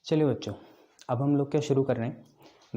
चलिए बच्चों, अब हम लोग क्या शुरू कर रहे हैं,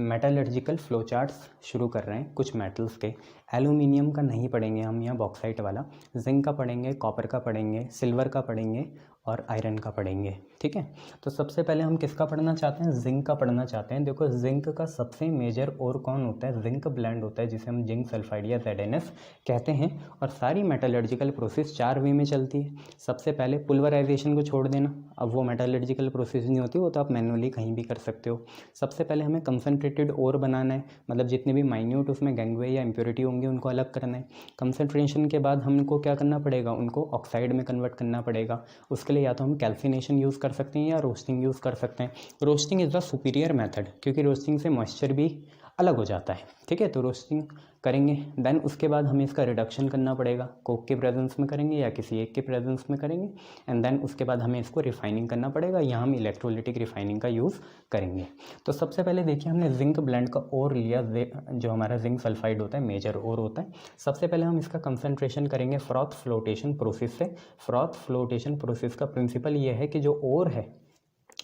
मेटलर्जिकल फ्लो चार्ट्स शुरू कर रहे हैं। कुछ मेटल्स के, एल्यूमिनियम का नहीं पढ़ेंगे हम यहाँ बॉक्साइट वाला, जिंक का पढ़ेंगे, कॉपर का पढ़ेंगे, सिल्वर का पढ़ेंगे और आयरन का पढ़ेंगे। ठीक है, तो सबसे पहले हम किसका पढ़ना चाहते हैं, जिंक का पढ़ना चाहते हैं। देखो, जिंक का सबसे मेजर और कौन होता है, जिंक ब्लेंड होता है जिसे हम जिंक सल्फाइड या ZnS कहते हैं। और सारी मेटलर्जिकल प्रोसेस 4 वे में चलती है। सबसे पहले पुलवराइजेशन को छोड़ देना, अब वो मेटलर्जिकल प्रोसेस नहीं होती, वो तो आप मैनुअली कहीं भी कर सकते हो। सबसे पहले हमें कंसनट्रेटेड ओर बनाना है, मतलब जितने भी माइन्यूट उसमें गैंगवे या इम्प्योरिटी होंगे उनको अलग करना है। कंसनट्रेशन के बाद हमको क्या करना पड़ेगा, उनको ऑक्साइड में कन्वर्ट करना पड़ेगा। उसके लिए या तो हम कैल्सिनेशन यूज़ कर सकते हैं या रोस्टिंग यूज़ कर सकते हैं। Roasting is the superior method, क्योंकि रोस्टिंग से मॉइस्चर भी अलग हो जाता है। ठीक है, तो रोस्टिंग करेंगे, देन उसके बाद हमें इसका रिडक्शन करना पड़ेगा। कोक के प्रेजेंस में करेंगे या किसी एक के प्रेजेंस में करेंगे, एंड देन उसके बाद हमें इसको रिफाइनिंग करना पड़ेगा। यहाँ हम इलेक्ट्रोलिटिक रिफाइनिंग का यूज़ करेंगे। तो सबसे पहले देखिए, हमने जिंक ब्लेंड का ओर लिया, जो हमारा जिंक सल्फाइड होता है, मेजर ओर होता है। सबसे पहले हम इसका कंसनट्रेशन करेंगे फ्रॉथ फ्लोटेशन प्रोसेस से। फ्रॉथ फ्लोटेशन प्रोसेस का प्रिंसिपल ये है कि जो ओर है,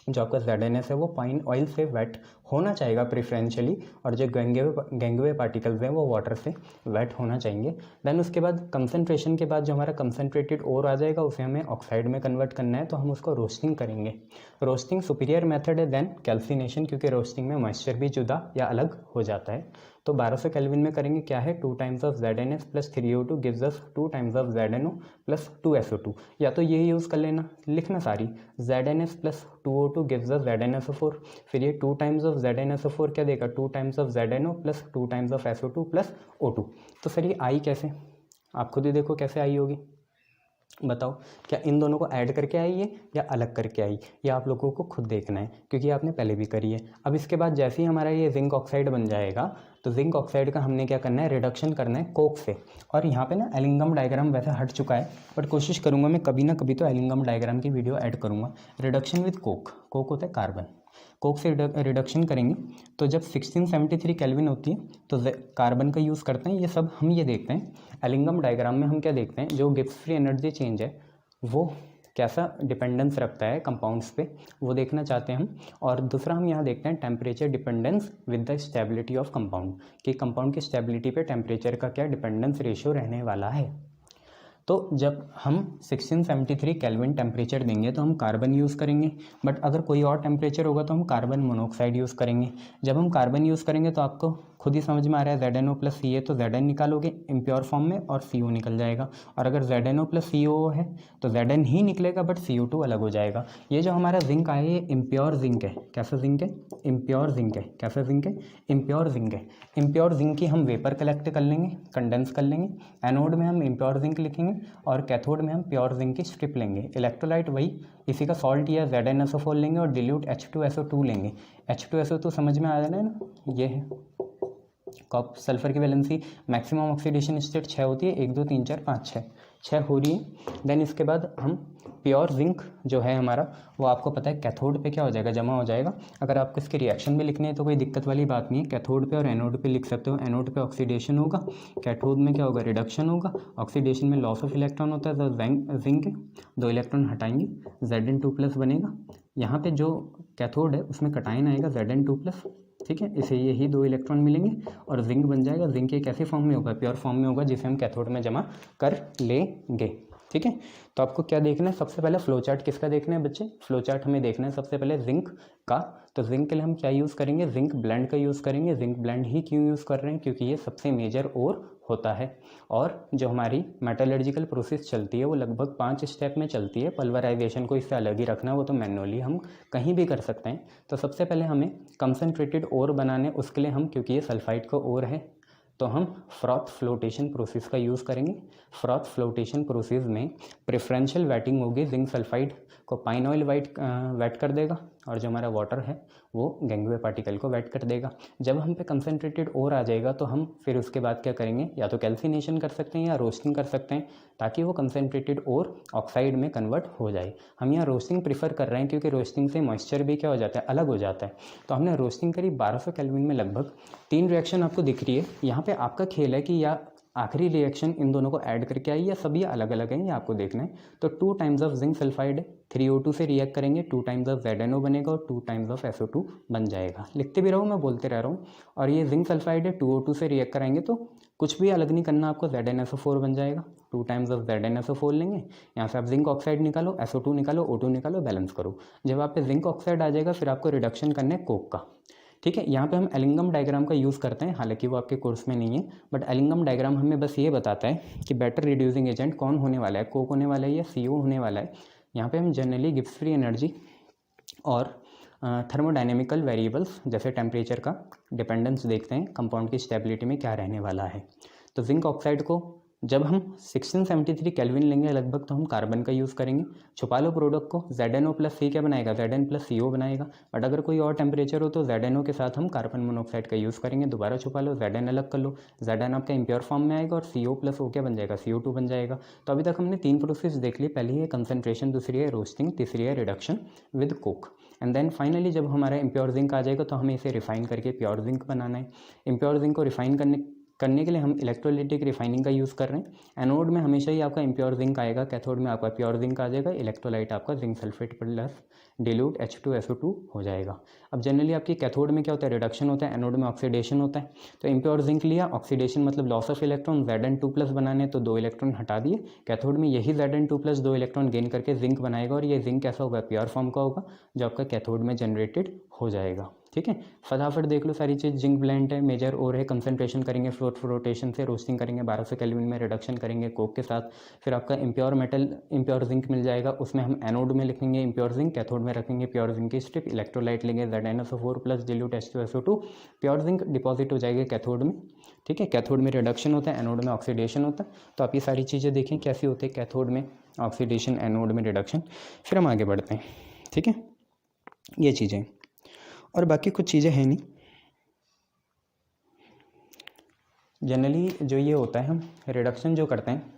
जो आपका ZnS है, वो पाइन ऑयल से वेट होना चाहिए प्रेफरेंशियली, और जो गैंगवे पार्टिकल्स हैं वो वाटर से वेट होना चाहिए। देन उसके बाद कंसनट्रेशन के बाद जो हमारा कंसनट्रेटेड ओर आ जाएगा उसे हमें ऑक्साइड में कन्वर्ट करना है, तो हम उसको रोस्टिंग करेंगे। रोस्टिंग सुपीरियर मेथड है देन कैल्सिनेशन, क्योंकि रोस्टिंग में मॉइस्चर भी जुदा या अलग हो जाता है। तो 1200 केल्विन में करेंगे, क्या है, 2 times of ZnS plus 3O2 gives us 2 times of ZnO plus 2SO2। या तो ये यूज़ कर लेना, लिखना सारी, ZnS plus 2O2 gives us ZnSO4। फिर ये 2 टाइम्स ऑफ ZnSO4 क्या देगा, 2 times of ZnO plus 2 times of SO2 plus O2। तो सर ये आई कैसे, आप खुद ही देखो कैसे आई होगी, बताओ, क्या इन दोनों को ऐड करके आई है या अलग करके आई, ये आप लोगों को खुद देखना है, क्योंकि आपने पहले भी करी है। अब इसके बाद जैसे ही हमारा ये जिंक ऑक्साइड बन जाएगा, तो जिंक ऑक्साइड का हमने क्या करना है, रिडक्शन करना है कोक से। और यहाँ पे ना एलिंगम डायग्राम वैसे हट चुका है, बट कोशिश करूँगा मैं कभी ना कभी तो एलिंगम डायग्राम की वीडियो ऐड करूँगा। रिडक्शन विद कोक, कोक होता है कार्बन, कोक से रिडक्शन करेंगे तो जब 1673 केल्विन होती है तो कार्बन का यूज़ करते हैं। ये सब हम ये देखते हैं एलिंगम डायग्राम में, हम क्या देखते हैं, जो गिब्स फ्री एनर्जी चेंज है वो कैसा डिपेंडेंस रखता है कंपाउंड्स पे, वो देखना चाहते हैं हम। और दूसरा हम यहाँ देखते हैं temperature dependence with the stability of compound, कि कंपाउंड की स्टेबिलिटी पे टेम्परेचर का क्या डिपेंडेंस रेशियो रहने वाला है। तो जब हम 1673 केल्विन टेम्परेचर देंगे तो हम कार्बन यूज़ करेंगे, बट अगर कोई और टेम्परेचर होगा तो हम कार्बन मोनोऑक्साइड यूज़ करेंगे। जब हम कार्बन यूज़ करेंगे तो आपको खुद ही समझ में आ रहा है, ZnO प्लस Ca, तो Zn निकालोगे इम्प्योर फॉर्म में और CO निकल जाएगा। और अगर ZnO प्लस CO है तो Zn ही निकलेगा, बट CO2 अलग हो जाएगा। ये जो हमारा जिंक आया ये इम्प्योर जिंक है। कैसा जिंक है, इम्प्योर जिंक है। कैसा जिंक है, इम्प्योर जिंक है। इम्प्योर जिंक की हम वेपर कलेक्ट कर लेंगे, कंडेंस कर लेंगे, एनोड में हम इम्प्योर जिंक लिखेंगे और कैथोड में हम प्योर जिंक की स्ट्रिप लेंगे। इलेक्ट्रोलाइट वही, इसी का सॉल्ट या ZnSO4 लेंगे और डिल्यूट H2SO2 लेंगे। H2SO2 समझ में आ जाना है ना, ये है कॉप, सल्फर की वैलेंसी मैक्सिमम ऑक्सीडेशन स्टेट 6 होती है, 1 2 3 4 5 6 हो रही है। देन इसके बाद हम प्योर जिंक जो है हमारा, वो आपको पता है कैथोड पे क्या हो जाएगा, जमा हो जाएगा। अगर आपको इसके रिएक्शन में लिखने हैं तो कोई दिक्कत वाली बात नहीं है, कैथोड पे और एनोड पे लिख सकते हो। एनोड पे ऑक्सीडेशन होगा, कैथोड में क्या होगा, रिडक्शन होगा। ऑक्सीडेशन में लॉस ऑफ इलेक्ट्रॉन होता है, तो जिंक 2 इलेक्ट्रॉन हटाएंगे, Zn2+ बनेगा। यहाँ पे जो कैथोड है उसमें कटायन आएगा Zn2+, ठीक है, इसे यही 2 इलेक्ट्रॉन मिलेंगे और जिंक बन जाएगा। जिंक एक ऐसे फॉर्म में होगा, प्योर फॉर्म में होगा, जिसे हम कैथोड में जमा कर लेंगे। ठीक है, तो आपको क्या देखना है, सबसे पहले फ्लो चार्ट किसका देखना है बच्चे, फ्लो चार्ट हमें देखना है सबसे पहले जिंक का। तो जिंक के लिए हम क्या यूज़ करेंगे, जिंक ब्लेंड का यूज़ करेंगे। जिंक ब्लेंड ही क्यों यूज़ कर रहे हैं, क्योंकि ये सबसे मेजर ओर होता है। और जो हमारी मेटलर्जिकल प्रोसेस चलती है वो लगभग 5 स्टेप में चलती है। पल्वराइजेशन को इससे अलग ही रखना, वो तो मैनुअली हम कहीं भी कर सकते हैं। तो सबसे पहले हमें कंसनट्रेटेड ओर बनाने, उसके लिए हम, क्योंकि ये सल्फाइड का ओर है, तो हम फ्रॉथ फ्लोटेशन प्रोसेस का यूज़ करेंगे। फ्रॉथ फ्लोटेशन प्रोसेस में प्रेफरेंशियल वेटिंग होगी, जिंक सल्फाइड को पाइन ऑयल वेट कर देगा और जो हमारा वाटर है वो गैंगवे पार्टिकल को वेट कर देगा। जब हम पे कंसनट्रेटेड ओर आ जाएगा तो हम फिर उसके बाद क्या करेंगे, या तो कैल्सिनेशन कर सकते हैं या रोस्टिंग कर सकते हैं, ताकि वो कंसनट्रेटेड ओर ऑक्साइड में कन्वर्ट हो जाए। हम यहाँ रोस्टिंग प्रीफर कर रहे हैं क्योंकि रोस्टिंग से मॉइस्चर भी क्या हो जाता है, अलग हो जाता है। तो हमने रोस्टिंग करी 1200 केल्विन में, लगभग 3 रिएक्शन आपको दिख रही है। यहाँ पे आपका खेल है कि या आखिरी रिएक्शन इन दोनों को ऐड करके आई या सभी अलग अलग हैं, ये आपको देखना है। तो 2 times of zinc sulphide 3O2 से रिएक्ट करेंगे, 2 टाइम्स ऑफ ZNO बनेगा और 2 टाइम्स ऑफ SO2 बन जाएगा। लिखते भी रहो, मैं बोलते रह रहा हूँ। और ये जिंक सल्फाइड है, 2O2 से रिएक्ट कराएंगे तो कुछ भी अलग नहीं करना आपको, ZnSO4 बन जाएगा। 2 टाइम्स ऑफ ZnSO4 लेंगे, यहाँ से आप जिंक ऑक्साइड निकालो, SO2 निकालो, O2 निकालो, बैलेंस करो। जब आप पे जिंक ऑक्साइड आ जाएगा फिर आपको रिडक्शन करना है कोक का। ठीक है, यहाँ पे हम एलिंगम डायग्राम का यूज़ करते हैं, हालांकि वो आपके कोर्स में नहीं है, बट एलिंगम डायग्राम हमें बस ये बताता है कि बेटर रिड्यूसिंग एजेंट कौन होने वाला है, कोक होने वाला है या CO होने वाला है। यहाँ पे हम जनरली गिब्स फ्री एनर्जी और थर्मोडायनेमिकल वेरिएबल्स जैसे टेम्परेचर का डिपेंडेंस देखते हैं, कंपाउंड की स्टेबिलिटी में क्या रहने वाला है। तो जिंक ऑक्साइड को जब हम 1673 केल्विन लेंगे लगभग, तो हम कार्बन का यूज़ करेंगे। छुपा लो प्रोडक्ट को, ZNO प्लस C क्या बनाएगा, Zn प्लस CO बनाएगा। बट अगर कोई और टेम्परेचर हो तो ZNO के साथ हम कार्बन मोनोऑक्साइड का यूज़ करेंगे। दोबारा छुपा लो, Zn अलग कर लो, Zn आपका इम्प्योर फॉर्म में आएगा और CO प्लस O क्या बन जाएगा, CO2 बन जाएगा। तो अभी तक हमने 3 प्रोसेस देख ली, पहली है कंसनट्रेशन, दूसरी है रोस्टिंग, तीसरी है reduction with coke. And then finally जब हमारा इम्प्योर जिंक आ जाएगा तो हमें इसे रिफाइन करके प्योर जिंक बनाना है। इम्प्योर जिंक को रिफाइन करने के लिए हम इलेक्ट्रोलिटिक रिफाइनिंग का यूज़ कर रहे हैं। एनोड में हमेशा ही आपका इम्प्योर जिंक आएगा, कैथोड में आपका प्योर जिंक आ जाएगा। इलेक्ट्रोलाइट आपका zinc sulphate plus dilute H2SO2 हो जाएगा। अब जनरली आपकी कैथोड में क्या होता है, रिडक्शन होता है, एनोड में ऑक्सीडेशन होता है। तो इम्प्योर जिंक लिया, ऑक्सीडेशन मतलब loss of electron, Zn2 plus बनाने तो 2 इलेक्ट्रॉन हटा दिए। कैथोड में यही Zn2 प्लस 2 इलेक्ट्रॉन गेन करके जिंक बनाएगा और ये जिंक कैसा होगा, प्योर फॉर्म का होगा, जो आपका कैथोड में जनरेटेड हो जाएगा। ठीक है, फटाफट देख लो सारी चीज़। जिंक ब्लेंड है, मेजर और है, कंसंट्रेशन करेंगे फ्लोटेशन से, रोस्टिंग करेंगे 1200 केल्विन में, रिडक्शन करेंगे कोक के साथ। फिर आपका इम्प्योर मेटल, इम्प्योर जिंक मिल जाएगा, उसमें हम एनोड में लिखेंगे इम्प्योर जिंक, कैथोड में रखेंगे प्योर जिंक की स्ट्रिप। इलेक्ट्रोलाइट लेंगे ZnSO4 plus dilute H2SO2, pure zinc deposit हो जाएगा कैथोड में। ठीक है, कैथोड में रिडक्शन होता है, एनोड में ऑक्सीडेशन होता है। तो आप ये सारी चीज़ें देखें कैसी होती है, कैथोड में ऑक्सीडेशन, एनोड में रिडक्शन। फिर हम आगे बढ़ते हैं। ठीक है, ये चीज़ें और बाकी कुछ चीज़ें हैं नहीं। जनरली जो ये होता है, हम रिडक्शन जो करते हैं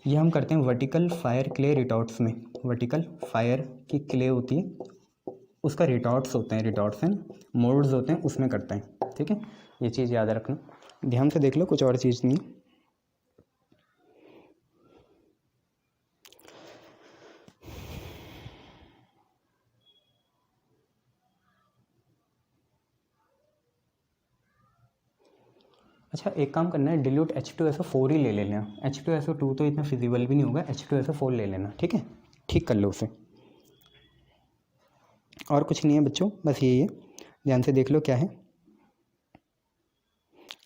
ये हम करते हैं वर्टिकल फायर क्ले रिटॉर्ट्स में। वर्टिकल फायर की क्ले होती है, उसका रिटॉर्ट्स होते हैं, रिटॉर्ट्स हैं, मोल्ड्स होते हैं, उसमें करते हैं। ठीक है, ये चीज़ याद रखना, ध्यान से देख लो, कुछ और चीज़ नहीं है। अच्छा, एक काम करना है, डिल्यूट H2SO4 ही ले लेना। H2SO2 तो इतना फिजिबल भी नहीं होगा, H2SO4 ले लेना। ठीक है, ठीक कर लो उसे, और कुछ नहीं है बच्चों, बस यही है। ध्यान से देख लो क्या है।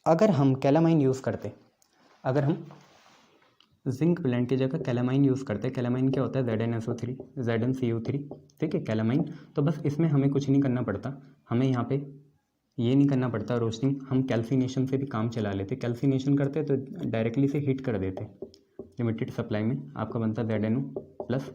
अगर हम कैलामाइन यूज़ करते, अगर हम जिंक ब्लेंड की जगह कैलामाइन यूज़ करते, कैलामाइन क्या होता है, ZnSO3 ZnCO3। ठीक है, कैलामाइन, तो बस इसमें हमें कुछ नहीं करना पड़ता, हमें यहाँ पे ये नहीं करना पड़ता रोस्टिंग, हम कैल्सिनेशन से भी काम चला लेते। कैल्सिनेशन करते तो डायरेक्टली से हीट कर देते, लिमिटेड सप्लाई में आपका बनता ZnO प्लस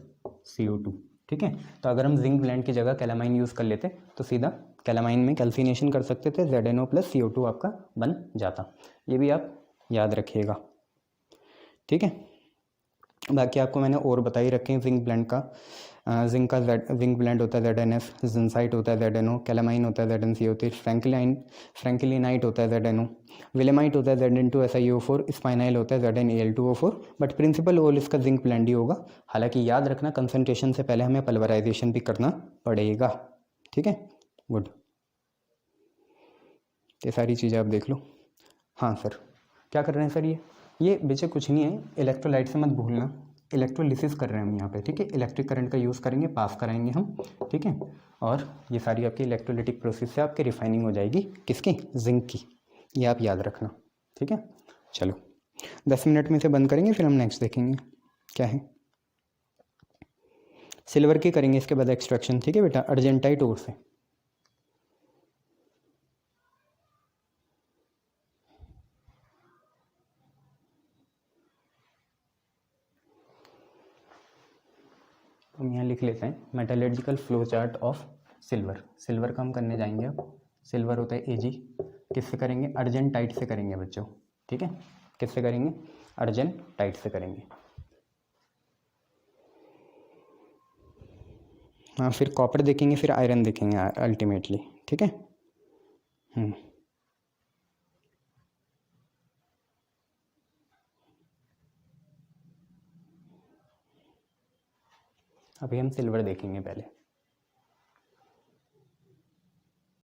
CO2। ठीक है, तो अगर हम जिंक ब्लेंड की जगह कैलामाइन यूज़ कर लेते तो सीधा कैलामाइन में कैल्सिनेशन कर सकते थे, ZnO प्लस CO2 आपका बन जाता। ये भी आप याद रखिएगा। ठीक है, बाकी आपको मैंने और बता ही रखे हैं जिंक ब्लेंड का। जिंक ब्लेंड होता है ZnF, जिंसाइट होता है ZnO, कैलामाइन होता है ZnCO3, फ्रैंकलिनाइट होता है ZnO, विलेमाइट होता है Zn2SiO4, स्पाइनाइल होता है ZnAl2O4। बट प्रिंसिपल ओल इसका जिंक ब्लेंड ही होगा। हालांकि याद रखना कंसंट्रेशन से पहले हमें पल्वराइजेशन भी करना पड़ेगा। ठीक है, गुड, ये सारी चीज़ें आप देख लो। हाँ सर, क्या कर रहे हैं सर, ये बेचे कुछ नहीं है, इलेक्ट्रोलाइट से मत भूलना, इलेक्ट्रोलिसिस कर रहे हैं हम यहाँ पे। ठीक है, इलेक्ट्रिक करंट का यूज़ करेंगे, पास कराएंगे हम। ठीक है, और ये सारी आपकी इलेक्ट्रोलिटिक प्रोसेस से आपकी रिफाइनिंग हो जाएगी, किसकी, जिंक की, ये आप याद रखना। ठीक है, चलो 10 मिनट में से बंद करेंगे, फिर हम नेक्स्ट देखेंगे क्या है। सिल्वर की करेंगे इसके बाद एक्सट्रैक्शन। ठीक है बेटा, अर्जेंटाइट ओर से। हम यहाँ लिख लेते हैं metallurgical flow chart of silver. Silver का हम करने जाएंगे अब। सिल्वर होता है Ag, किससे करेंगे, अर्जेंटाइट से करेंगे बच्चों। ठीक है, किससे करेंगे, अर्जेंटाइट से करेंगे। हाँ, फिर कॉपर देखेंगे, फिर आयरन देखेंगे अल्टीमेटली। ठीक है, अभी हम सिल्वर देखेंगे पहले।